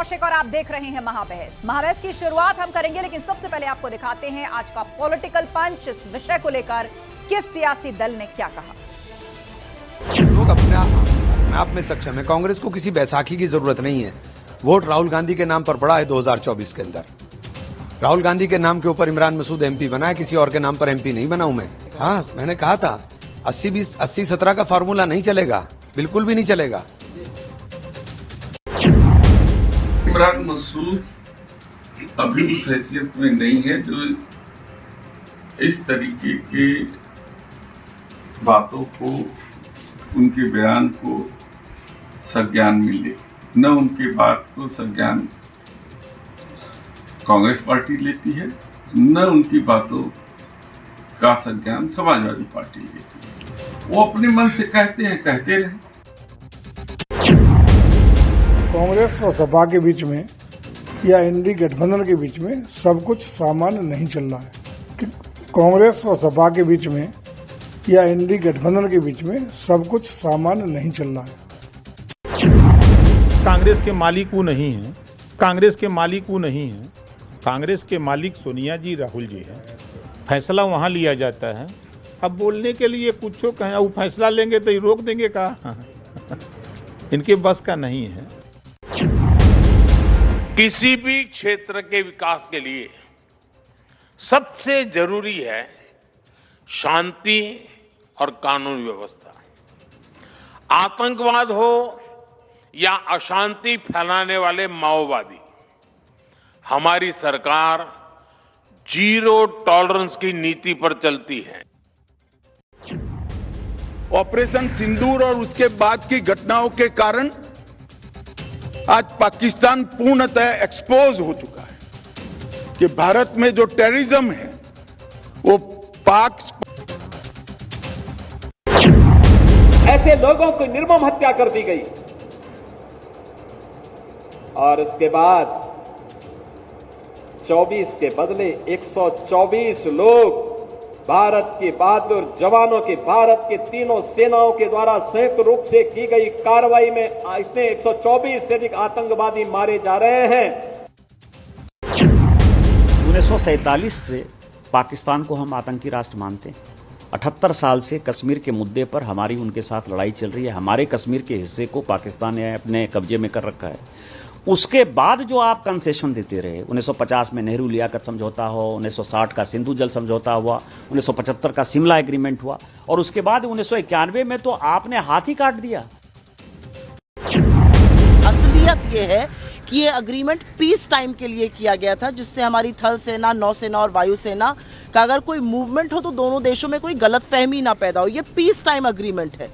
कौशिक और आप देख रहे हैं महाबहस। महाबहस की शुरुआत हम करेंगे, लेकिन सबसे पहले आपको दिखाते हैं आज का पॉलिटिकल पंच। इस विषय को लेकर किस सियासी दल ने क्या कहा। लोग अपने आप में सक्षम है। कांग्रेस को किसी बैसाखी की जरूरत नहीं है। वोट राहुल गांधी के नाम पर पड़ा है 2024 के अंदर। राहुल गांधी के नाम के ऊपर इमरान मसूद एमपी बना है, किसी और के नाम पर एमपी नहीं बना हूं मैं। हाँ, मैंने कहा था 80-20 80-17 का फार्मूला नहीं चलेगा, बिल्कुल भी नहीं चलेगा। इमरान मसूद अभी उस हैसियत में नहीं है जो इस तरीके के बातों को, उनके बयान को संज्ञान मिले। न उनके बात को संज्ञान कांग्रेस पार्टी लेती है, न उनकी बातों का संज्ञान समाजवादी पार्टी लेती है। वो अपने मन से कहते हैं, कहते रहे। कांग्रेस और सपा के बीच में या इंडी गठबंधन के बीच में सब कुछ सामान्य नहीं चल रहा है। कांग्रेस और सपा के बीच में या इंडी गठबंधन के बीच में सब कुछ सामान्य नहीं चल रहा है। कांग्रेस के मालिक वो नहीं है, कांग्रेस के मालिक वो नहीं है। कांग्रेस के मालिक सोनिया जी, राहुल जी हैं। फैसला वहाँ लिया जाता है। अब बोलने के लिए कुछ कहें, वो फैसला लेंगे तो ये रोक देंगे का इनके बस का नहीं है। किसी भी क्षेत्र के विकास के लिए सबसे जरूरी है शांति और कानून व्यवस्था। आतंकवाद हो या अशांति फैलाने वाले माओवादी, हमारी सरकार जीरो टॉलरेंस की नीति पर चलती है। ऑपरेशन सिंदूर और उसके बाद की घटनाओं के कारण आज पाकिस्तान पूर्णतः एक्सपोज हो चुका है कि भारत में जो टेररिज्म है वो पाक। ऐसे लोगों की निर्मम हत्या कर दी गई और उसके बाद 24 के बदले 124 लोग भारत के बहादुर जवानों के, भारत के तीनों सेनाओं के द्वारा संयुक्त रूप से की गई कार्रवाई में इतने 124 से अधिक आतंकवादी मारे जा रहे हैं। 1947 से पाकिस्तान को हम आतंकी राष्ट्र मानते हैं। 78 साल से कश्मीर के मुद्दे पर हमारी उनके साथ लड़ाई चल रही है। हमारे कश्मीर के हिस्से को पाकिस्तान ने अपने कब्जे में कर रखा है। उसके बाद जो आप कंसेशन देते रहे, 1950 में नेहरू लियाकत समझौता हो, 1960 का सिंधु जल समझौता हुआ, 1975 का शिमला एग्रीमेंट हुआ, और उसके बाद 1991 में तो आपने हाथ ही काट दिया। असलियत ये है कि ये अग्रीमेंट पीस टाइम के लिए किया गया था, जिससे हमारी थल सेना, नौसेना और वायुसेना का अगर कोई मूवमेंट हो तो दोनों देशों में कोई गलतफहमी ना पैदा हो। ये पीस टाइम अग्रीमेंट है।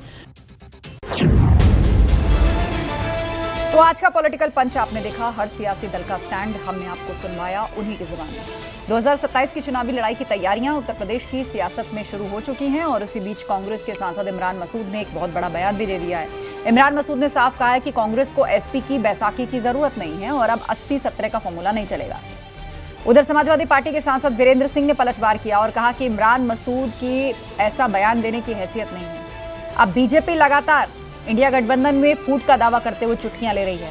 तो आज का पॉलिटिकल पंच आपने देखा। हर सियासी दल का स्टैंड हमने आपको सुनवाया उन्हीं की जुबान में। 2027 की चुनावी लड़ाई की तैयारियां उत्तर प्रदेश की सियासत में शुरू हो चुकी हैं और इसी बीच कांग्रेस के सांसद इमरान मसूद ने एक बहुत बड़ा बयान भी दे दिया है। इमरान मसूद ने साफ कहा है कि कांग्रेस को एसपी की बैसाखी की जरूरत नहीं है और अब 80-17 का फॉर्मूला नहीं चलेगा। उधर समाजवादी पार्टी के सांसद वीरेंद्र सिंह ने पलटवार किया और कहा कि इमरान मसूद की ऐसा बयान देने की हैसियत नहीं है। अब बीजेपी लगातार इंडिया गठबंधन में फूट का दावा करते हुए चुटकियां ले रही है।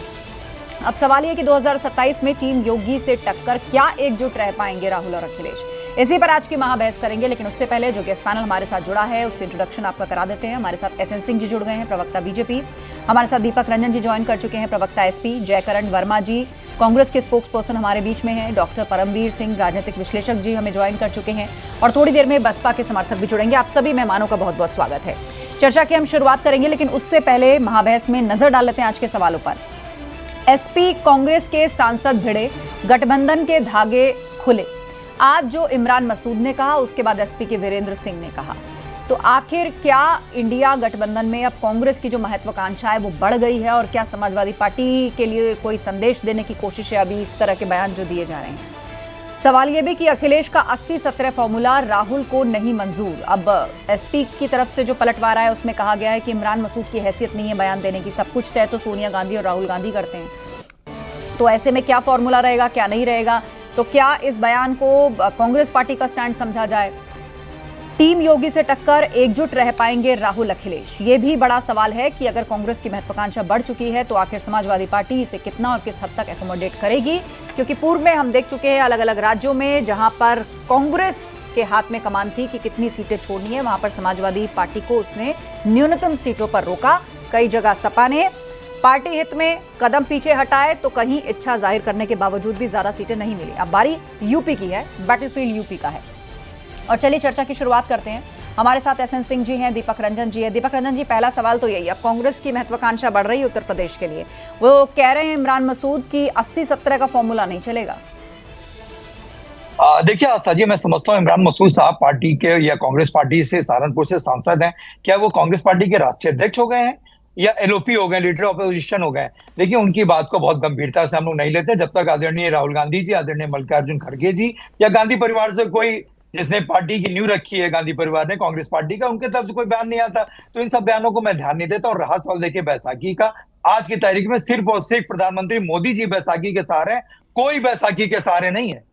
अब सवाल यह कि 2027 में टीम योगी से टक्कर क्या एकजुट रह पाएंगे राहुल और अखिलेश। इसी पर आज की महाबहस करेंगे, लेकिन उससे पहले जो गेस्ट पैनल हमारे साथ जुड़ा है उससे इंट्रोडक्शन आपका करा देते हैं। हमारे साथ एसएन सिंह जी जुड़ गए हैं, प्रवक्ता बीजेपी। हमारे साथ दीपक रंजन जी ज्वाइन कर चुके हैं, प्रवक्ता एसपी। जयकरण वर्मा जी कांग्रेस के स्पोक्स पर्सन हमारे बीच में हैं। डॉक्टर परमवीर सिंह राजनीतिक विश्लेषक जी हमें ज्वाइन कर चुके हैं और थोड़ी देर में बसपा के समर्थक भी जुड़ेंगे। आप सभी मेहमानों का बहुत बहुत स्वागत है। चर्चा की हम शुरुआत करेंगे, लेकिन उससे पहले महाबहस में नजर डाल लेते हैं आज के सवालों पर। एसपी कांग्रेस के सांसद भिड़े, गठबंधन के धागे खुले। आज जो इमरान मसूद ने कहा, उसके बाद एसपी के वीरेंद्र सिंह ने कहा, तो आखिर क्या इंडिया गठबंधन में अब कांग्रेस की जो महत्वाकांक्षा है वो बढ़ गई है और क्या समाजवादी पार्टी के लिए कोई संदेश देने की कोशिश है अभी इस तरह के बयान जो दिए जा रहे हैं। सवाल यह भी कि अखिलेश का 80-17 फॉर्मूला राहुल को नहीं मंजूर। अब एसपी की तरफ से जो पलटवार है उसमें कहा गया है कि इमरान मसूद की हैसियत नहीं है बयान देने की, सब कुछ तय तो सोनिया गांधी और राहुल गांधी करते हैं। तो ऐसे में क्या फॉर्मूला रहेगा, क्या नहीं रहेगा, तो क्या इस बयान को कांग्रेस पार्टी का स्टैंड समझा जाए। टीम योगी से टक्कर एकजुट रह पाएंगे राहुल अखिलेश? ये भी बड़ा सवाल है कि अगर कांग्रेस की महत्वाकांक्षा बढ़ चुकी है तो आखिर समाजवादी पार्टी इसे कितना और किस हद तक एकोमोडेट करेगी, क्योंकि पूर्व में हम देख चुके हैं अलग अलग राज्यों में जहां पर कांग्रेस के हाथ में कमान थी कि कितनी सीटें छोड़नी है, वहां पर समाजवादी पार्टी को उसने न्यूनतम सीटों पर रोका। कई जगह सपा ने पार्टी हित में कदम पीछे हटाए तो कहीं इच्छा जाहिर करने के बावजूद भी ज्यादा सीटें नहीं मिली। अब बारी यूपी की है, बैटलफील्ड यूपी का है। और चलिए चर्चा की शुरुआत करते हैं। हमारे साथ एसएन सिंह जी हैं, दीपक रंजन जी हैं। दीपक रंजन जी, पहला सवाल तो यही, अब कांग्रेस की महत्वाकांक्षा बढ़ रही है उत्तर प्रदेश के लिए, वो कह रहे हैं इमरान मसूद की 80-17 का फॉर्मूला नहीं चलेगा। देखिए आस्था जी, मैं समझता हूँ इमरान मसूद साहब पार्टी के या कांग्रेस पार्टी से सहारनपुर से सांसद हैं। क्या वो कांग्रेस पार्टी के राष्ट्रीय अध्यक्ष हो गए हैं या एलओपी हो गए, लीडर ऑफ अपोजिशन हो गए? देखिए उनकी बात को बहुत गंभीरता से हम लोग नहीं लेते जब तक आदरणीय राहुल गांधी जी, आदरणीय मल्लिकार्जुन खड़गे जी या गांधी परिवार से कोई, जिसने पार्टी की नींव रखी है गांधी परिवार ने कांग्रेस पार्टी का, उनके तरफ से कोई बयान नहीं आता। तो इन सब बयानों को मैं ध्यान नहीं देता। और रहा सवाल देखिए बैसाखी का, आज की तारीख में सिर्फ और सिर्फ प्रधानमंत्री मोदी जी बैसाखी के सहारे, कोई बैसाखी के सहारे नहीं है।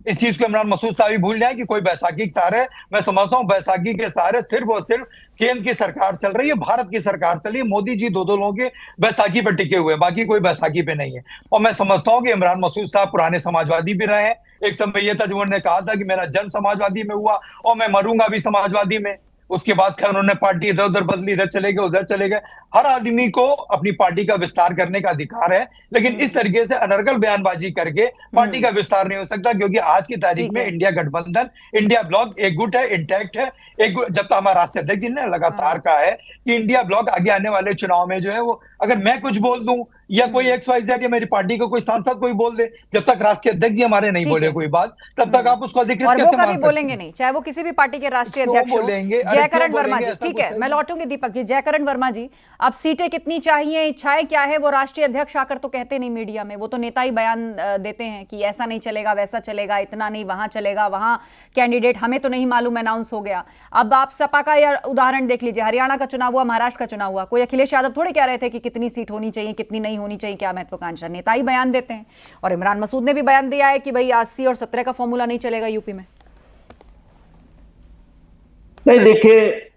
इस चीज को इमरान मसूद साहब भी भूल जाए कि कोई बैसाखी के सहारे, मैं समझता हूँ बैसाखी के सहारे सिर्फ और सिर्फ केंद्र की सरकार चल रही है, भारत की सरकार चल रही है। मोदी जी दो लोगों के बैसाखी पे टिके हुए, बाकी कोई बैसाखी पे नहीं है। और मैं समझता हूँ कि इमरान मसूद साहब पुराने समाजवादी भी रहे हैं। एक समय यह था जब उन्होंने कहा था कि मेरा जन्म समाजवादी में हुआ और मैं मरूंगा भी समाजवादी में। उसके बाद खैर उन्होंने पार्टी इधर उधर बदली, इधर चले गए उधर चले गए। हर आदमी को अपनी पार्टी का विस्तार करने का अधिकार है, लेकिन इस तरीके से अनर्गल बयानबाजी करके पार्टी का विस्तार नहीं हो सकता। क्योंकि आज की तारीख में इंडिया गठबंधन, इंडिया ब्लॉक एकजुट है, इंटैक्ट है। एक जब तक हमारा राष्ट्रीय अध्यक्ष जी ने लगातार कहा है कि इंडिया ब्लॉक आगे आने वाले चुनाव में जो है वो, अगर मैं कुछ बोल दूं या कोई XYZ या मेरी पार्टी को कोई सांसद कोई बोल दे, जब तक राष्ट्रीय अध्यक्ष जी हमारे नहीं बोले कोई बात, तब तक आप उसको अधिकृत कैसे मान सकते हैं? और वो कभी बोलेंगे नहीं, चाहे वो किसी भी पार्टी के राष्ट्रीय अध्यक्ष हो। जयकरण वर्मा जी, ठीक है, मैं लौटूंगी दीपक जी। जयकरण वर्मा जी, अब सीटें कितनी चाहिए, इच्छाएं क्या है, वो राष्ट्रीय अध्यक्ष आकर तो कहते नहीं मीडिया में, वो तो नेता ही बयान देते हैं कि ऐसा नहीं चलेगा, वैसा चलेगा, इतना नहीं, वहां चलेगा, वहां कैंडिडेट हमें तो नहीं मालूम अनाउंस हो गया। अब आप सपा का या उदाहरण देख लीजिए, हरियाणा का चुनाव हुआ, महाराष्ट्र का चुनाव हुआ, कोई अखिलेश यादव थोड़े कह रहे थे कि कितनी सीट होनी चाहिए, कितनी नहीं होनी चाहिए, क्या महत्वाकांक्षा, नेता ही बयान देते हैं। और इमरान मसूद ने भी बयान दिया है कि भाई 80 और 17 का फॉर्मूला नहीं चलेगा यूपी में। नहीं, देखिए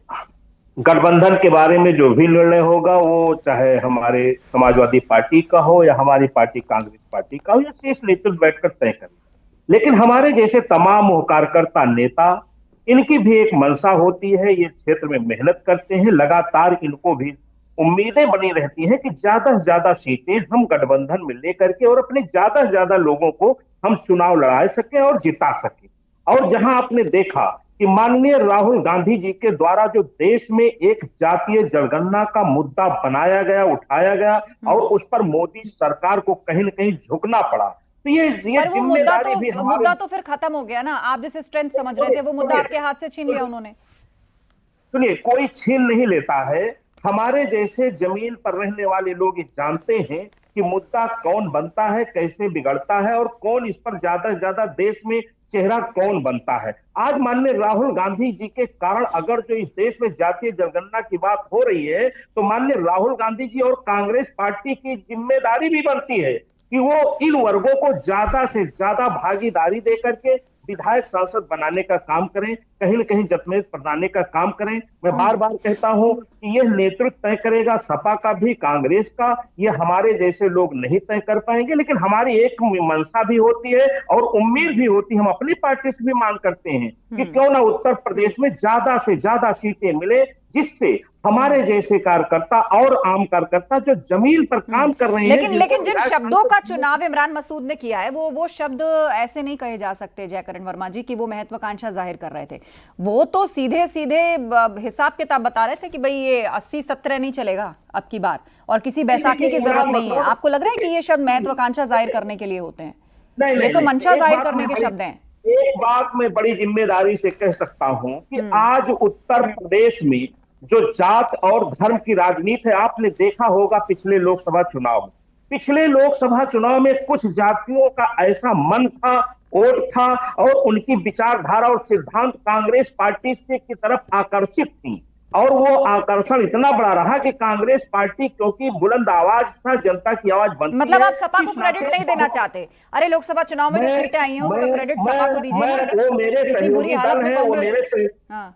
गठबंधन के बारे में जो भी निर्णय होगा, वो चाहे हमारे समाजवादी पार्टी का हो या हमारी पार्टी कांग्रेस पार्टी का हो, या शीर्ष नेतृत्व बैठकर तय करें। लेकिन हमारे जैसे तमाम कार्यकर्ता नेता, इनकी भी एक मंशा होती है, ये क्षेत्र में मेहनत करते हैं, लगातार इनको भी उम्मीदें बनी रहती हैं कि ज्यादा से ज्यादा सीटें हम गठबंधन में लेकर के और अपने ज्यादा से ज्यादा लोगों को हम चुनाव लड़ा सकें और जिता सकें। और जहां आपने देखा कि माननीय राहुल गांधी जी के द्वारा जो देश में एक जातीय जनगणना का मुद्दा बनाया गया, उठाया गया और उस पर मोदी सरकार को कहीं न कहीं झुकना पड़ा, तो ये जिम्मेदारी भी हमारे। मुद्दा तो फिर खत्म हो गया ना, आप जिसे स्ट्रेंथ समझ रहे थे वो मुद्दा आपके हाथ से छीन लिया उन्होंने। सुनिए, कोई छीन नहीं लेता है। हमारे जैसे जमीन पर रहने वाले लोग जानते हैं कि मुद्दा कौन बनता है, कैसे बिगड़ता है और कौन इस पर ज्यादा से ज्यादा देश में चेहरा कौन बनता है। आज माननीय राहुल गांधी जी के कारण अगर जो इस देश में जातीय जनगणना की बात हो रही है, तो माननीय राहुल गांधी जी और कांग्रेस पार्टी की जिम्मेदारी भी बनती है कि वो इन वर्गों को ज्यादा से ज्यादा भागीदारी देकर के विधायक सांसद बनाने का काम करें, कहीं न कहीं जतमेज बनाने का काम करें। मैं बार बार कहता हूं कि यह नेतृत्व तय करेगा, सपा का भी, कांग्रेस का, ये हमारे जैसे लोग नहीं तय कर पाएंगे। लेकिन हमारी एक मंशा भी होती है और उम्मीद भी होती है, हम अपनी पार्टी से भी मांग करते हैं कि क्यों ना उत्तर प्रदेश में ज्यादा से ज्यादा सीटें मिले, जिससे हमारे जैसे कार्यकर्ता और आम कार्यकर्ता जो जमीन पर काम कर रहे हैं। लेकिन जिन शब्दों का चुनाव इमरान मसूद ने किया है, वो शब्द ऐसे नहीं कहे जा सकते जयकरण वर्मा जी की वो महत्वाकांक्षा जाहिर कर रहे थे। वो तो सीधे सीधे हिसाब किताब बता रहे थे कि भाई ये 80-17 नहीं चलेगा अब की बार, और किसी बैसाखी की जरूरत नहीं है। आपको लग रहा है कि ये शब्द महत्वाकांक्षा जाहिर करने के लिए होते हैं? ये तो मंशा जाहिर करने के शब्द हैं। एक बात मैं बड़ी जिम्मेदारी से कह सकता हूं कि आज उत्तर प्रदेश में जो जात और धर्म की राजनीति है, आपने देखा होगा पिछले लोकसभा चुनाव में। पिछले लोकसभा चुनाव में कुछ जातियों का ऐसा मन था, वोट था और उनकी विचारधारा और सिद्धांत कांग्रेस पार्टी से की तरफ आकर्षित थी। और वो आकर्षण इतना बड़ा रहा कि कांग्रेस पार्टी, क्योंकि बुलंद आवाज था, जनता की आवाज बनती मतलब है, आप सपा को इस क्रेडिट नाते नहीं देना चाहते? अरे लोकसभा चुनाव में जो सीटें आई हैं उसका क्रेडिट सपा को दीजिए ना। वो मेरे इतनी बुरी सहयोगी हालत दल में है, वो कांग्रेस। मेरे हाँ।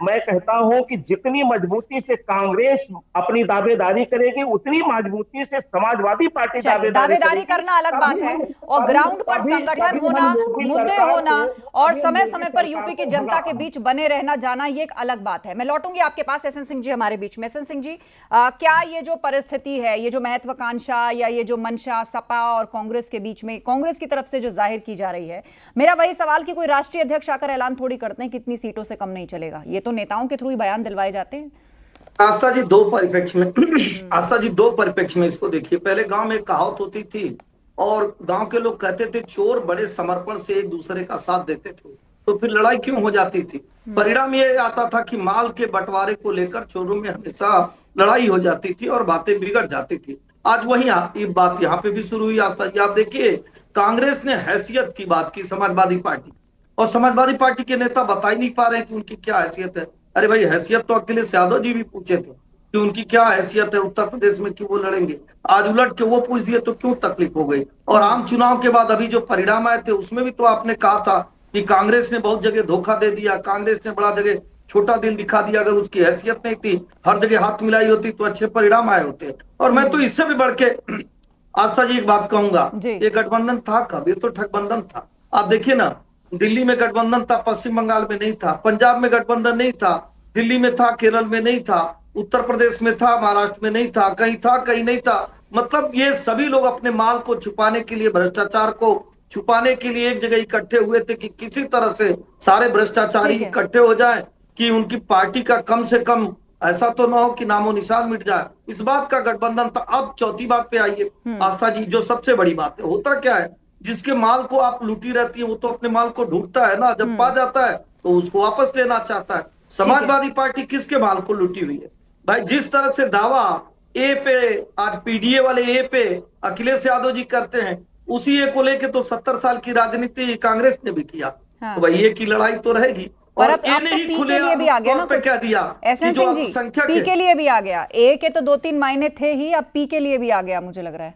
मैं कहता हूं कि जितनी मजबूती से कांग्रेस अपनी दावेदारी करेगी, उतनी मजबूती से समाजवादी पार्टी दावेदारी करना अलग बात है, और ग्राउंड पर संगठन होना, मुद्दे होना और समय समय पर यूपी की जनता के बीच बने रहना जाना, ये एक अलग बात है। मैं लौटूंगी आपके पास। एसएन सिंह जी हमारे बीच में। एसएन सिंह जी, क्या ये जो परिस्थिति है, ये जो महत्वाकांक्षा या ये जो मंशा सपा और कांग्रेस के बीच में कांग्रेस की तरफ से जो जाहिर की जा रही है, मेरा वही सवाल कि कोई राष्ट्रीय अध्यक्ष आकर ऐलान थोड़ी करते हैं कितनी सीटों से कम नहीं चलेगा, ये तो नेताओं के थ्रू ही बयान दिलवाए जाते हैं। आस्था जी दो परिप्रेक्ष्य में आस्था जी दो परिप्रेक्ष्य में इसको देखिए। पहले गांव में एक कहावत होती थी और गांव के लोग कहते थे चोर बड़े समर्पण से एक दूसरे का साथ देते थे, तो फिर लड़ाई क्यों हो जाती थी? परिणाम ये आता था कि माल के बंटवारे को लेकर चोरों में हमेशा लड़ाई हो जाती थी और बातें बिगड़ जाती थी। आज वही ये बात यहाँ पे भी शुरू हुई। आस्था जी आप देखिए, कांग्रेस ने हैसियत की बात की समाजवादी पार्टी, और समाजवादी पार्टी के नेता बता ही नहीं पा रहे कि उनकी क्या हैसियत है। अरे भाई, हैसियत तो अखिलेश यादव जी भी पूछे थे कि उनकी क्या हैसियत है उत्तर प्रदेश में, क्यों वो लड़ेंगे। आज उलट के वो पूछ दिए तो क्यों तकलीफ हो गई। और आम चुनाव के बाद अभी जो परिणाम आए थे उसमें भी तो आपने कहा था कि कांग्रेस ने बहुत जगह धोखा दे दिया, कांग्रेस ने बड़ा जगह छोटा दिल दिखा दिया। अगर उसकी हैसियत नहीं थी, हर जगह हाथ मिलाई होती तो अच्छे परिणाम आए होते। और मैं तो इससे भी बढ़ के आस्था जी एक बात कहूंगा, ये गठबंधन था कब? ये तो ठगबंधन था। आप देखिए ना, दिल्ली में गठबंधन था, पश्चिम बंगाल में नहीं था, पंजाब में गठबंधन नहीं था, दिल्ली में था, केरल में नहीं था, उत्तर प्रदेश में था, महाराष्ट्र में नहीं था, कहीं नहीं था। मतलब ये सभी लोग अपने माल को छुपाने के लिए, भ्रष्टाचार को छुपाने के लिए एक जगह इकट्ठे हुए थे कि किसी तरह से सारे भ्रष्टाचारी इकट्ठे हो जाए कि उनकी पार्टी का कम से कम ऐसा तो ना हो कि नामो निशान मिट जाए। इस बात का गठबंधन था। अब चौथी बात पे आइए आस्था जी, जो सबसे बड़ी बात है, होता क्या है, जिसके माल को आप लूटी रहती है वो तो अपने माल को ढूंढता है ना, जब पा जाता है तो उसको वापस लेना चाहता है। समाजवादी पार्टी किसके माल को लूटी हुई है भाई? जिस तरह से दावा ए पे, आज पीडीए वाले ए पे अखिलेश यादव जी करते हैं, उसी ए को लेके तो 70 साल की राजनीति कांग्रेस ने भी किया। तो भाई ए की लड़ाई तो रहेगी। और ए ने ही खुले तौर पे कह दिया कि जो अल्पसंख्यक पी के लिए भी आ गया। ए के तो 2-3 मायने थे ही, अब पी के लिए भी आ गया मुझे लग रहा है।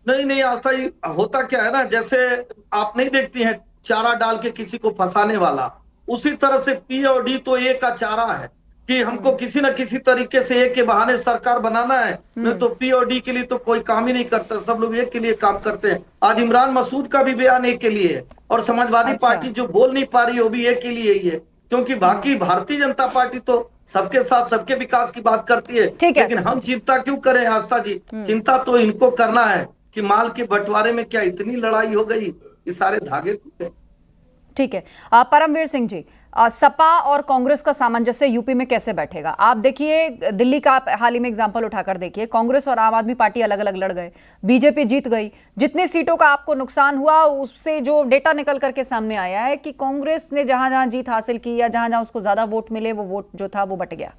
नहीं आस्था जी, होता क्या है ना, जैसे आप नहीं देखती हैं चारा डाल के किसी को फंसाने वाला, उसी तरह से पी और डी तो ए का चारा है कि हमको किसी न किसी तरीके से ए के बहाने सरकार बनाना है। नहीं तो पी और डी के लिए तो कोई काम ही नहीं करता, सब लोग ए के लिए काम करते हैं। आज इमरान मसूद का भी बयान ए के लिए है, और समाजवादी पार्टी जो बोल नहीं पा रही है वो भी ए के लिए ही है, क्योंकि बाकी भारतीय जनता पार्टी तो सबके साथ सबके विकास की बात करती है। लेकिन हम चिंता क्यों करें आस्था जी? चिंता तो इनको करना है कि माल के बंटवारे में क्या इतनी लड़ाई हो गई, ये सारे धागे टूटे। ठीक है, परमवीर सिंह जी, सपा और कांग्रेस का सामंजस्य यूपी में कैसे बैठेगा? आप देखिए, दिल्ली का आप हाल ही में एग्जांपल उठाकर देखिए, कांग्रेस और आम आदमी पार्टी अलग अलग लड़ गए, बीजेपी जीत गई। जितने सीटों का आपको नुकसान हुआ, उससे जो डेटा निकल करके सामने आया है कि कांग्रेस ने जहां जहां जीत हासिल की या जहां जहां उसको ज्यादा वोट मिले, वो वोट जो था वो बट गया।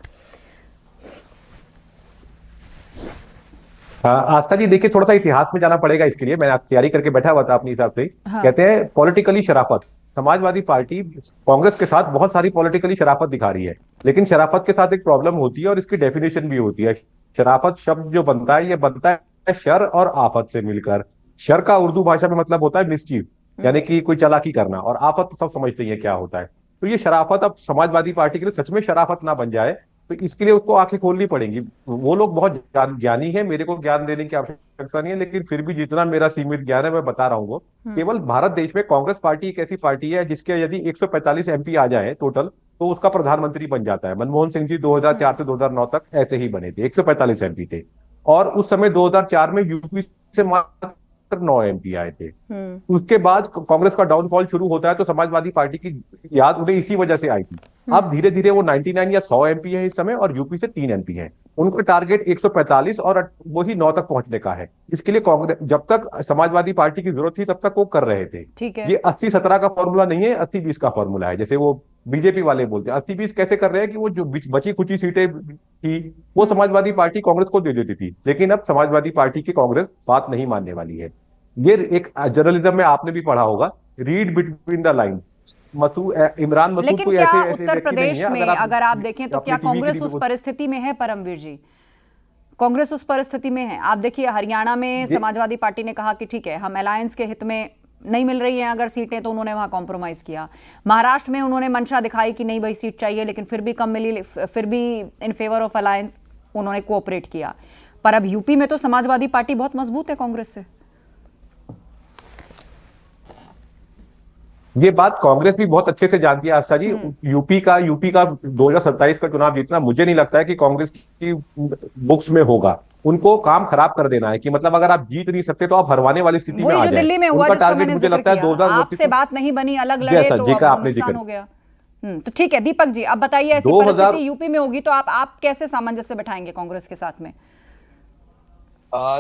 आस्था जी देखिए, थोड़ा सा इतिहास में जाना पड़ेगा इसके लिए। मैं तैयारी करके बैठा हुआ था अपने हिसाब से। कहते हैं पॉलिटिकली शराफत। समाजवादी पार्टी कांग्रेस के साथ बहुत सारी पॉलिटिकली शराफत दिखा रही है, लेकिन शराफत के साथ एक प्रॉब्लम होती है और इसकी डेफिनेशन भी होती है। शराफत शब्द जो बनता है, ये बनता है शर और आफत से मिलकर। शर का उर्दू भाषा में मतलब होता है मिसचीफ, यानी कि कोई चालाकी करना, और आफत तो सब समझते हैं क्या होता है। तो ये शराफत अब समाजवादी पार्टी के लिए सच में शराफत ना बन जाए, तो इसके लिए उसको आंखें खोलनी पड़ेंगी। वो लोग बहुत ज्ञानी है, मेरे को ज्ञान देने की आवश्यकता नहीं है, लेकिन फिर भी जितना मेरा सीमित ज्ञान है मैं बता रहा हूँ। वो केवल भारत देश में कांग्रेस पार्टी एक ऐसी पार्टी है जिसके यदि 145 एमपी आ जाए टोटल, तो उसका प्रधानमंत्री बन जाता है। मनमोहन सिंह जी 2004 से 2009 तक ऐसे ही बने थे, 145 एमपी थे। और उस समय 2004 में यूपी से मात्र 9 एमपी आए थे। उसके बाद कांग्रेस का डाउनफॉल शुरू होता है, तो समाजवादी पार्टी की याद उन्हें इसी वजह से आई थी। अब धीरे धीरे वो 99 या 100 एमपी है इस समय, और यूपी से 3 एमपी है। उनका टारगेट 145 और वही 9 तक पहुंचने का है। इसके लिए कांग्रेस, जब तक समाजवादी पार्टी की जरूरत थी तब तक वो कर रहे थे। ये 80-17 का फॉर्मूला नहीं है, 80-20 का फॉर्मूला है। जैसे वो बीजेपी वाले बोलते हैं 80-20 कैसे कर रहे हैं कि वो जो बची खुची सीटें थी वो समाजवादी पार्टी कांग्रेस को दे देती थी, लेकिन अब समाजवादी पार्टी की कांग्रेस बात नहीं मानने वाली है। ये एक जर्नलिज्म में आपने भी पढ़ा होगा, read between the line. Imran Masood लेकिन कोई क्या ऐसे उत्तर व्यक्ति नहीं प्रदेश है। में अगर आप देखें तो क्या कांग्रेस उस परिस्थिति में है? परमवीर जी, कांग्रेस उस परिस्थिति में है? आप देखिए हरियाणा में समाजवादी पार्टी ने कहा कि ठीक है हम अलायंस के हित में नहीं मिल रही हैं अगर सीटें, तो उन्होंने वहां कॉम्प्रोमाइज किया। महाराष्ट्र में उन्होंने मंशा दिखाई कि नहीं भाई सीट चाहिए, लेकिन फिर भी कम मिली, फिर भी इन फेवर ऑफ अलायंस उन्होंने कोऑपरेट किया। पर अब यूपी में तो समाजवादी पार्टी बहुत मजबूत है कांग्रेस से। ये बात कांग्रेस भी बहुत अच्छे से जानती है आस्था जी। यूपी का 2027 का चुनाव जीतना मुझे नहीं लगता है कि कांग्रेस की बुक्स में होगा। उनको काम खराब कर देना है कि मतलब अगर आप जीत नहीं सकते तो आप हरवाने वाली स्थिति में आ जाए। दिल्ली में हुआ उनका जिसका टारगेट मैंने मुझे जिक्र लगता है किया, 2029 आपसे बात नहीं बनी, अलग लड़े तो अब नुकसान हो गया। तो ठीक है दीपक जी, अब बताइए ऐसी परिस्थिति यूपी में होगी तो आप कैसे सामंजस्य बैठाएंगे कांग्रेस के साथ में?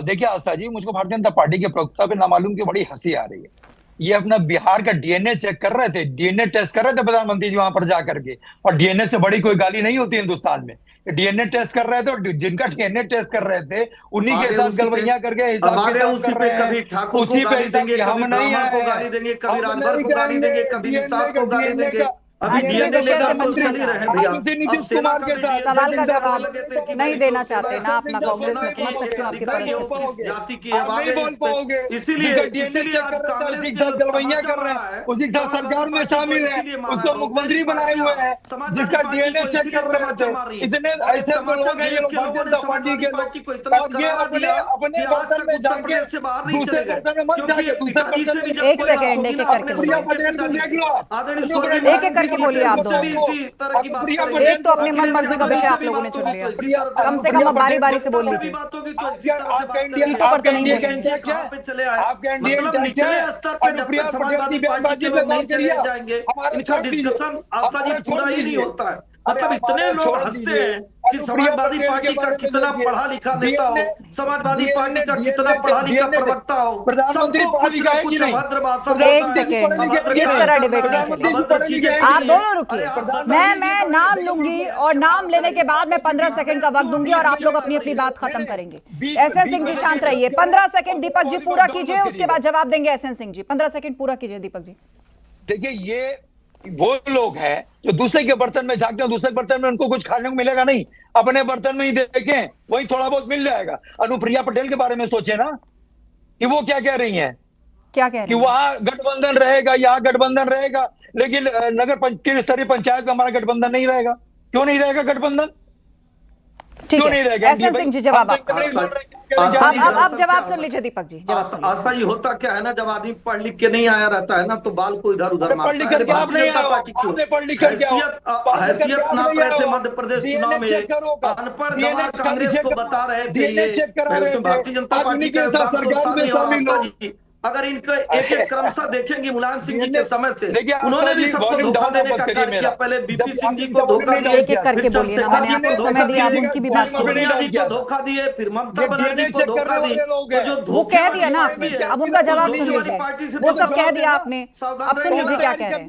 देखिए आस्था जी, मुझको भारतीय जनता पार्टी के प्रवक्ता पे नामालूम की बड़ी हंसी आ रही है। ये अपना बिहार का डीएनए चेक कर रहे थे, डीएनए टेस्ट कर रहे थे प्रधानमंत्री जी वहां पर जाकर के, और डीएनए से बड़ी कोई गाली नहीं होती हिंदुस्तान में। डीएनए टेस्ट कर रहे थे और जिनका डीएनए टेस्ट कर रहे थे उन्हीं के साथ गलबैया करके हिसाब किताब कर रहे हैं। कभी ठाकुर को गाली देंगे, कभी ब्राह्मण को गाली देंगे, कभी राजभर को गाली देंगे, कभी निषाद को गाली देंगे। अभी डीएनए लेकर तो चल ही रहे भैया। नीतीश कुमार के साथ सवाल का जवाब नहीं देना चाहते ना अपना कांग्रेस में, समझ सकते हो आपकी परिस्थिति जाति की है, इसीलिए आज कांग्रेस गलबैया कर रहे हैं, उसी सरकार में शामिल है, उसको मुख्यमंत्री बनाए हुए हैं, जिसका डीएनए चेक कर रहे थे। इतने ऐसे लोग हैं ये लोग भारतीय जनता पार्टी के लोग, और ये अपने बर्तन में जाके दूसरे बर्तन में मत जाके, दूसरे बर्तन में एक सेकेंड एक करके बोलिए आप दोनों। एक तो अपने मन मर्जी का विषय आप लोगों ने चुन लिया, कम से कम अब बारी बारी से बोल लीजिए। सीटों पर तो नहीं पूरा ही नहीं होता है। मतलब इतने लोग हंसते हैं कि समाजवादी पार्टी का कितना पढ़ा लिखा नेता हो, समाजवादी पार्टी का कितना पढ़ा लिखा प्रवक्ता हो, सबको कुछ ना कुछ अभद्र भाषा। एक सेकेंड, इस तरह डिबेट नहीं। आप दोनों रुकिए, मैं नाम लूंगी और नाम लेने के बाद मैं 15 सेकंड का वक्त दूंगी और आप लोग अपनी अपनी बात खत्म करेंगे। एसएन सिंह जी शांत रहिए, 15 सेकंड दीपक जी पूरा कीजिए, उसके बाद जवाब देंगे एसएन सिंह जी। 15 सेकंड पूरा कीजिए दीपक जी। देखिए ये वो लोग हैं जो दूसरे के बर्तन में झांकते हैं, दूसरे बर्तन में उनको कुछ खाने को मिलेगा नहीं, अपने बर्तन में ही देखें, वही थोड़ा बहुत मिल जाएगा। अनुप्रिया पटेल के बारे में सोचे ना कि वो क्या कह रही हैं, क्या कह रही कि वहां गठबंधन रहेगा, यहाँ गठबंधन रहेगा, लेकिन नगर स्तरीय पंचायत में हमारा गठबंधन नहीं रहेगा। क्यों नहीं रहेगा गठबंधन? ठीक है एसएन सिंह जी जवाब आप जवाब सुन लीजिए दीपक जी। आस्था जी होता क्या है ना, जब आदमी पढ़ लिख के नहीं आया रहता है ना तो बाल को इधर उधर मारता है। भारतीय जनता पार्टी क्यों हैसियत नाप रहे थे मध्य प्रदेश चुनाव में, अनपढ़ गंवार कांग्रेस को बता रहे थे भारतीय जनता पार्टी के। अगर इनका एक एक क्रमशः देखेंगे मुलायम सिंह जी के समय से, उन्होंने भी सबको धोखा देने का कार्य किया। पहले बीपी सिंह जी को धोखा दिया, एक एक करके बोलिए ना, मैंने आपको समय दिया, आप उनकी भी बात सोनिया जी को धोखा दिए, फिर ममता बनर्जी को धोखा दी। तो जो वो कह दिया ना आपने, अब उनका जवाब सुन लीजिए। वो सब कह दिया आपने, अब सुन लीजिए क्या कह रहे हैं,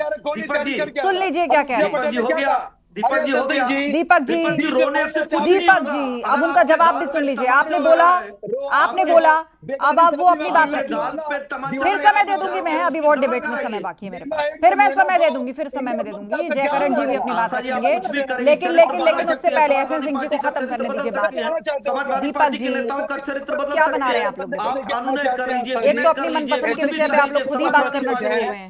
सुन लीजिए क्या कह रहे हैं। हो गया दीपक जी, हो गया दीपक जी रोने से दीपक जी, अब उनका जवाब भी सुन लीजिए। आपने बोला अब आप वो अपनी बात रखिए। फिर समय दे दूंगी मैं, अभी वोट डिबेट में समय बाकी है मेरे पास, फिर मैं समय दे दूंगी, फिर समय में दे दूंगी। जयकरण जी भी अपनी बात रखेंगे, लेकिन उससे पहले एसएन सिंह जी को खत्म करने दीजिए बात। दीपक जी क्या बना रहे हैं आप लोग? एक तो अपनी मनपसंद के विषय पे आप लोग खुद ही बात करना शुरू हुए हैं।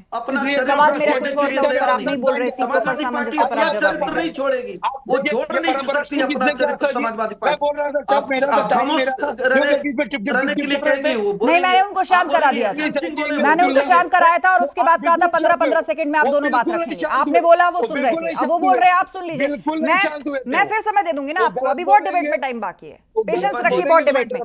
सवाल मेरा कुछ और था, उस पर आप नहीं बोल रहे, सीटों पर सामंजस्य पर आप जवाब नहीं छोड़ेगी, वो छोड़ नहीं सकती अपना चरित्र समाजवादी पार्टी। नहीं, मैंने उनको शांत करा दिया था, मैंने उनको शांत कराया था और उसके बाद कहा था 15-15 सेकंड में आप दोनों बात रखेंगे। आपने बोला वो सुन रहे थे, अब वो बोल रहे हैं आप सुन लीजिए। मैं फिर समय दे दूंगी ना आपको, अभी वोट डिबेट में टाइम बाकी है, पेशेंस रखिए वोट डिबेट में।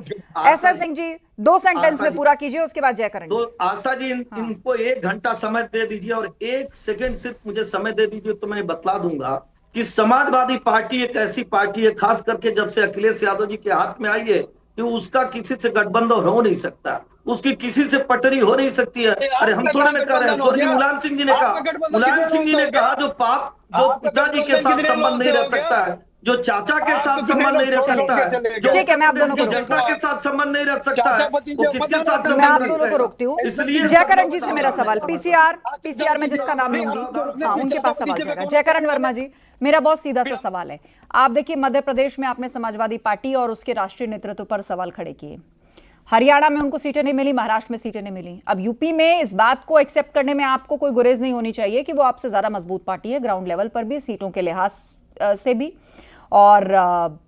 एसएन सिंह जी 2 सेंटेंस में पूरा कीजिए, उसके बाद जयकरण। तो आस्था जी इनको 1 घंटा समय दे दीजिए और 1 सेकंड सिर्फ मुझे समय दे दीजिए, तो मैं बतला दूंगा कि समाजवादी पार्टी एक ऐसी पार्टी है, खास करके जब से अखिलेश यादव जी के हाथ में आई है, कि उसका किसी से गठबंधन हो नहीं सकता, उसकी किसी से पटरी हो नहीं सकती है। अरे हम थोड़े ना कर रहे हैं, स्वर्गीय मुलायम सिंह जी ने कहा, मुलायम सिंह जी ने कहा जो पिताजी के साथ संबंध नहीं रह सकता है, जो चाचा के साथ संबंध नहीं रख सकता है, जो ठीक है, मैं आप दोनों को जनता के साथ संबंध नहीं रख सकता है, वो किसके साथ मैं आप संबंध दोनों को रोकती हूँ। इसलिए जयकरण जी से मेरा सवाल, पीसीआर में जिसका नाम लूंगी, हाँ उनके पास सवाल जाएगा। जयकरण वर्मा जी, मेरा बहुत सीधा सा सवाल है। आप देखिए, मध्य प्रदेश में आपने समाजवादी पार्टी और उसके राष्ट्रीय नेतृत्व पर सवाल खड़े किए। हरियाणा में उनको सीटें नहीं मिली, महाराष्ट्र में सीटें नहीं मिली। अब यूपी में इस बात को एक्सेप्ट करने में आपको कोई गुरेज नहीं होनी चाहिए कि वो आपसे ज्यादा मजबूत पार्टी है, ग्राउंड लेवल पर भी, सीटों के लिहाज से भी, और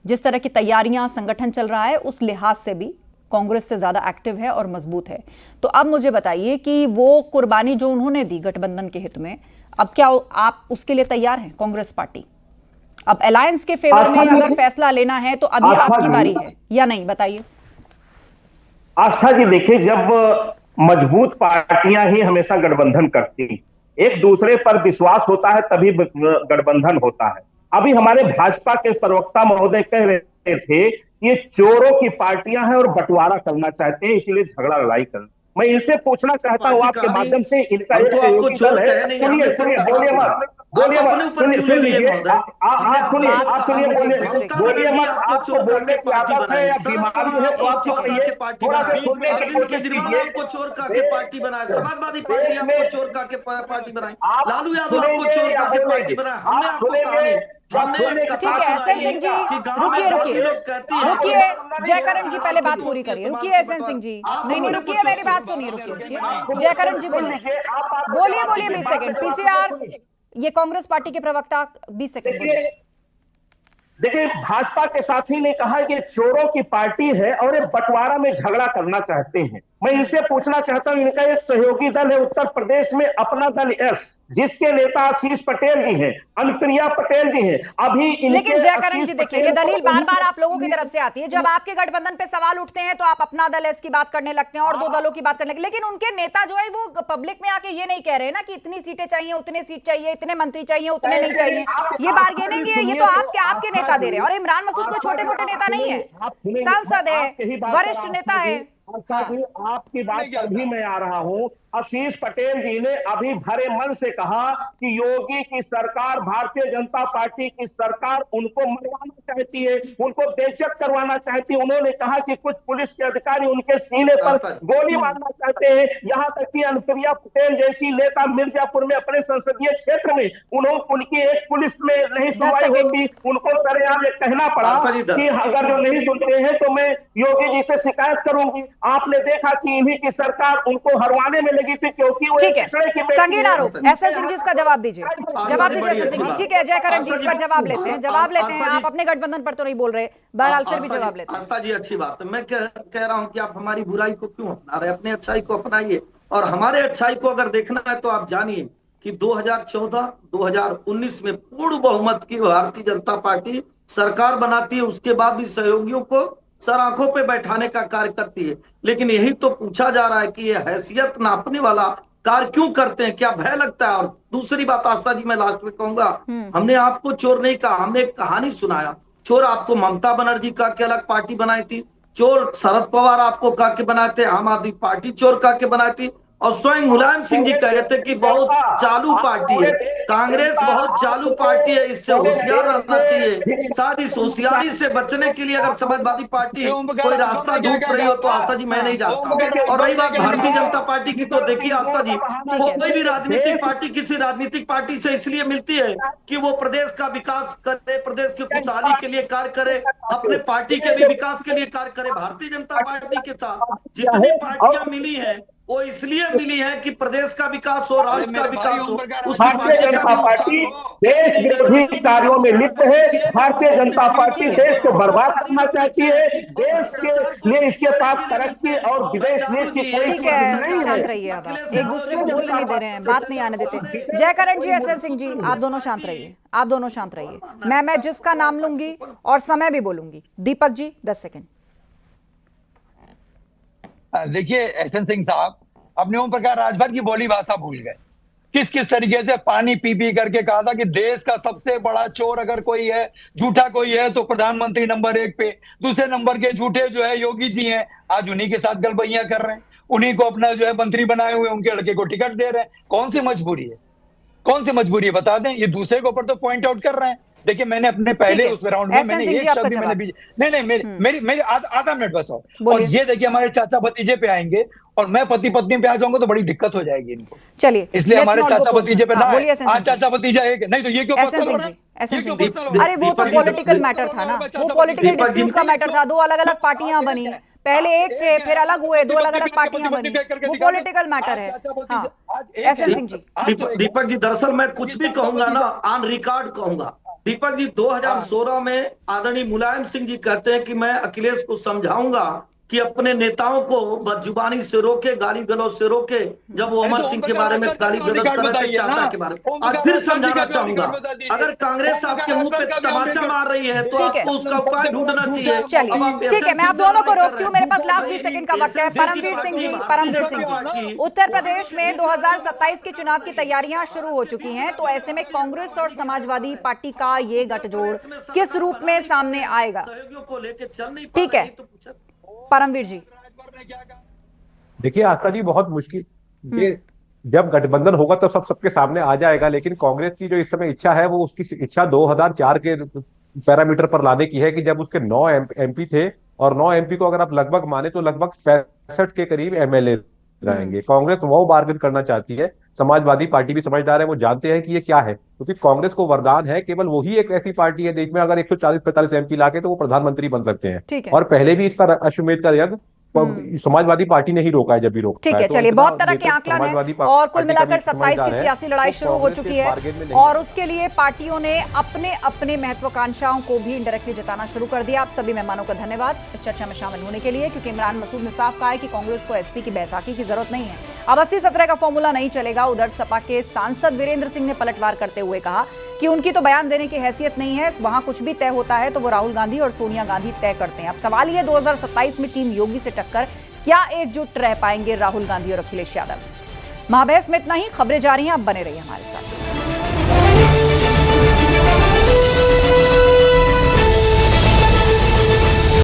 जिस तरह की तैयारियां संगठन चल रहा है उस लिहाज से भी कांग्रेस से ज्यादा एक्टिव है और मजबूत है। तो अब मुझे बताइए कि वो कुर्बानी जो उन्होंने दी गठबंधन के हित में, अब क्या आप उसके लिए तैयार हैं कांग्रेस पार्टी? अब अलायंस के फेवर में अगर फैसला लेना है तो अभी आपकी बारी है या नहीं, बताइए। आस्था जी, देखिए, जब मजबूत पार्टियां ही हमेशा गठबंधन करती, एक दूसरे पर विश्वास होता है, तभी गठबंधन होता है। अभी हमारे भाजपा के प्रवक्ता महोदय कह रहे थे ये चोरों की पार्टियां हैं और बंटवारा करना चाहते हैं, इसीलिए झगड़ा लड़ाई कर। मैं इनसे पूछना चाहता हूं आपके माध्यम से, इनका एक सहयोगी दल है, सुनिए सुनिए, बोलिए मत, बोलिए मत, सुन लीजिए, आप सुनिए, बोलिए मत। आपको बोलने की आदत है या बीमारी है तो आप कहिए, थोड़ा सा सुनने की कोशिश कीजिए। आपको चोर का के पार्टी बनाए, समाजवादी पार्टी आपको चोर का के पार्टी बनाई, लालू यादव आपको चोर का के पार्टी बनाए। हमने आपको कहानी, ठीक है एसएन सिंह जी, रुकिए, जयकरण जी पहले बात पूरी करिए। रुकिए एसएन सिंह जी, नहीं रुकिए, मेरी बात सुनिए, रुकिए। जयकरण जी बोलिए 20 सेकंड। पीसीआर, ये कांग्रेस पार्टी के प्रवक्ता, 20 सेकंड बोलिए। देखिए, भाजपा के साथी ने कहा कि चोरों की पार्टी है और ये बंटवारा में झगड़ा करना चाहते हैं। मैं इनसे पूछना चाहता हूं, इनका एक सहयोगी दल है उत्तर प्रदेश में, अपना दल एस, जिसके नेता आशीष पटेल जी हैं, अनुप्रिया पटेल जी हैं। अभी लेकिन जयकरण जी देखिए, ये दलील बार बार आप लोगों की तरफ से आती है। जब आपके गठबंधन पे सवाल उठते हैं तो आप अपना दल एस की बात करने लगते हैं और दो दलों की बात करने लगते हैं, लेकिन उनके नेता जो है वो पब्लिक में आके ये नहीं कह रहे ना कि इतनी सीटें चाहिए, उतने सीट चाहिए, इतने मंत्री चाहिए, उतने नहीं चाहिए। ये बार्गेनिंग है, ये तो आपके नेता दे रहे हैं। और इमरान मसूद कोई छोटे मोटे नेता नहीं है, सांसद है, वरिष्ठ नेता है। आपकी बात पर भी मैं आ रहा हूं। आशीष पटेल जी ने अभी भरे मन से कहा कि योगी की सरकार, भारतीय जनता पार्टी की सरकार उनको मरवाना चाहती है, उनको बेइज्जत करवाना चाहती है। उन्होंने कहा कि कुछ पुलिस के अधिकारी उनके सीने पर गोली मारना चाहते हैं। यहाँ तक कि अनुप्रिया पटेल जैसी नेता मिर्जापुर में अपने संसदीय क्षेत्र में उनकी एक पुलिस में नहीं सुनवाई होती, उनको सरेआम कहना पड़ा कि अगर जो नहीं सुनते हैं तो मैं योगी जी से शिकायत करूंगी। आपने देखा कि इन्हीं की सरकार उनको हरवाने में लगी थी, क्योंकि वो ठीक है, संगीन आरोप। एसएन सिंह जी इसका जवाब दीजिए, जवाब दीजिए एसएन सिंह जी। ठीक है जयकरण जी, इस पर जवाब लेते हैं, आप अपने गठबंधन पर तो नहीं बोल रहे, बहरहाल फिर भी जवाब लेते हैं। आस्था जी, अच्छी बात है। मैं कह रहा हूं कि आप हमारी बुराई को क्यों अपना रहे, अपनी अच्छाई को अपनाइए। और हमारे अच्छाई को अगर देखना है तो आप जानिए कि 2014-2019 में पूर्ण बहुमत की भारतीय जनता पार्टी सरकार बनाती है, उसके बाद भी सहयोगियों को सर आंखों पे बैठाने का कार्य करती है। लेकिन यही तो पूछा जा रहा है कि ये हैसियत नापने वाला कार्य क्यों करते हैं, क्या भय लगता है? और दूसरी बात आस्था जी, मैं लास्ट में कहूंगा, हमने आपको चोर नहीं कहा, हमने एक कहानी सुनाया। चोर आपको ममता बनर्जी का के अलग पार्टी बनाई थी, चोर शरद पवार आपको कहा के बनाए थे, आम आदमी पार्टी चोर कहा के बनाई थी, और स्वयं मुलायम सिंह जी कह रहे थे कि बहुत चालू पार्टी है कांग्रेस, बहुत चालू पार्टी है, इससे होशियार रहना चाहिए। शायद इस होशियारी से बचने के लिए अगर समाजवादी पार्टी कोई रास्ता ढूंढ रही हो तो आस्था जी मैं नहीं जानता। और रही बात भारतीय जनता पार्टी की, तो देखिए आस्था जी, कोई भी राजनीतिक पार्टी किसी राजनीतिक पार्टी से इसलिए मिलती है कि वो प्रदेश का विकास करे, प्रदेश की खुशहाली के लिए कार्य करे, अपने पार्टी के भी विकास के लिए कार्य करे। भारतीय जनता पार्टी के साथ जितनी पार्टियां मिली है वो इसलिए मिली है कि प्रदेश का विकास हो, राष्ट्र का विकास हो। भारतीय जनता पार्टी देश विरोधी कार्यों में लिप्त है। भारतीय जनता पार्टी देश को बर्बाद करना चाहती है। देश के लिए इसके पास तरक्की और विदेश नीति की कोई ठीक है, शांत रहिए। अब एक दूसरे को बोलने नहीं दे रहे हैं, बात नहीं आने देते। जयकरण जी, एसएन सिंह जी, आप दोनों शांत रहिए, आप दोनों शांत रहिए। मैं जिसका नाम लूंगी और समय भी बोलूंगी। दीपक जी 10 सेकंड। देखिए एसएन सिंह साहब अपने ओम प्रकाश राजभर की बोली भाषा भूल गए। किस तरीके से पानी पी पी करके कहा था कि देश का सबसे बड़ा चोर अगर कोई है, झूठा कोई है तो प्रधानमंत्री नंबर 1 पे, दूसरे नंबर के झूठे जो है योगी जी हैं। आज उन्हीं के साथ गलबैया कर रहे हैं, उन्हीं को अपना जो है मंत्री बनाए हुए, उनके लड़के को टिकट दे रहे हैं। कौन सी मजबूरी है, कौन सी मजबूरी है बता दें। ये दूसरे के ऊपर तो पॉइंट आउट कर रहे हैं देखिए मैंने अपने पहले उस राउंड में मैंने एक शब्द भी मैंने मेरी आधा मिनट बस और ये देखिए हमारे चाचा भतीजे पे आएंगे और मैं पति पत्नी पे आ जाऊंगा तो बड़ी दिक्कत हो जाएगी इनको। चलिए इसलिए हमारे चाचा भतीजे पे ना आज चाचा भतीजा एक नहीं तो ये क्यों पर्सनल हो रहा है? अरे वो तो पॉलिटिकल मैटर था ना, वो पॉलिटिकल डिस्प्यूट का मैटर था। दो अलग अलग पार्टियां बनी, पहले एक थे फिर अलग हुए, दो अलग अलग पार्टियां बनी, वो पॉलिटिकल मैटर है। एसएन सिंह जी। दीपक जी दरअसल मैं कुछ भी कहूंगा ना ऑन रिकॉर्ड कहूंगा। दीपक जी 2016 में आदरणीय मुलायम सिंह जी कहते हैं कि मैं अखिलेश को समझाऊंगा कि अपने नेताओं को बदजुबानी से रोके, गाली गलौज से रोके। जब वो अमर सिंह के बारे में गाली गलौज कर रहे थे, चाचा के बारे में, और फिर समझाना चाहूंगा अगर कांग्रेस आपके मुंह पे तमाचा मार रही है तो आपको उसका उपाय ढूंढना चाहिए। चलिए ठीक है, मैं आप दोनों को रोकती हूँ, मेरे पास लास्ट 20 सेकंड का वक्त है। परमवीर सिंह जी, उत्तर प्रदेश में 2027 के चुनाव की तैयारियां शुरू हो चुकी हैं, तो ऐसे में कांग्रेस और समाजवादी पार्टी का ये गठजोड़ किस रूप में सामने आएगा? ठीक है परमवीर जी। देखिए आस्था जी बहुत मुश्किल, ये जब गठबंधन होगा तो सबके सामने आ जाएगा, लेकिन कांग्रेस की जो इस समय इच्छा है वो उसकी इच्छा 2004 के पैरामीटर पर लाने की है कि जब उसके 9 एमपी थे और 9 एमपी को अगर आप लगभग माने तो लगभग 65 के करीब एमएलए रहेंगे। कांग्रेस वो बार्गेन करना चाहती है। समाजवादी पार्टी भी समझदार है, वो जानते हैं कि ये क्या है, क्योंकि कांग्रेस को वरदान है, केवल वही एक ऐसी पार्टी है देश में अगर 140-45 एमपी लाके तो वो प्रधानमंत्री बन सकते हैं। और पहले भी इस पर अश्वमेध का यज्ञ समाजवादी पार्टी ने ही रोका है जब भी रोका। ठीक है, चलिए बहुत तरह के आंकलन है और कुल मिलाकर 27 की सियासी लड़ाई शुरू हो चुकी है और उसके लिए पार्टियों ने अपने अपने महत्वाकांक्षाओं को भी इंडायरेक्टली जताना शुरू कर दिया। आप सभी मेहमानों का धन्यवाद इस चर्चा में शामिल होने के लिए, क्योंकि इमरान मसूद ने साफ कहा है कि कांग्रेस को एसपी की बैसाखी की जरूरत नहीं है। अब 80-17 का फॉर्मूला नहीं चलेगा। उधर सपा के सांसद वीरेंद्र सिंह ने पलटवार करते हुए कहा कि उनकी तो बयान देने की हैसियत नहीं है, वहां कुछ भी तय होता है तो वो राहुल गांधी और सोनिया गांधी तय करते हैं। अब सवाल ये 2027 में टीम योगी से टक्कर क्या एकजुट रह पाएंगे राहुल गांधी और अखिलेश यादव? महाबहस में इतना ही। खबरें जारी हैं, आप बने रहिए हमारे साथ।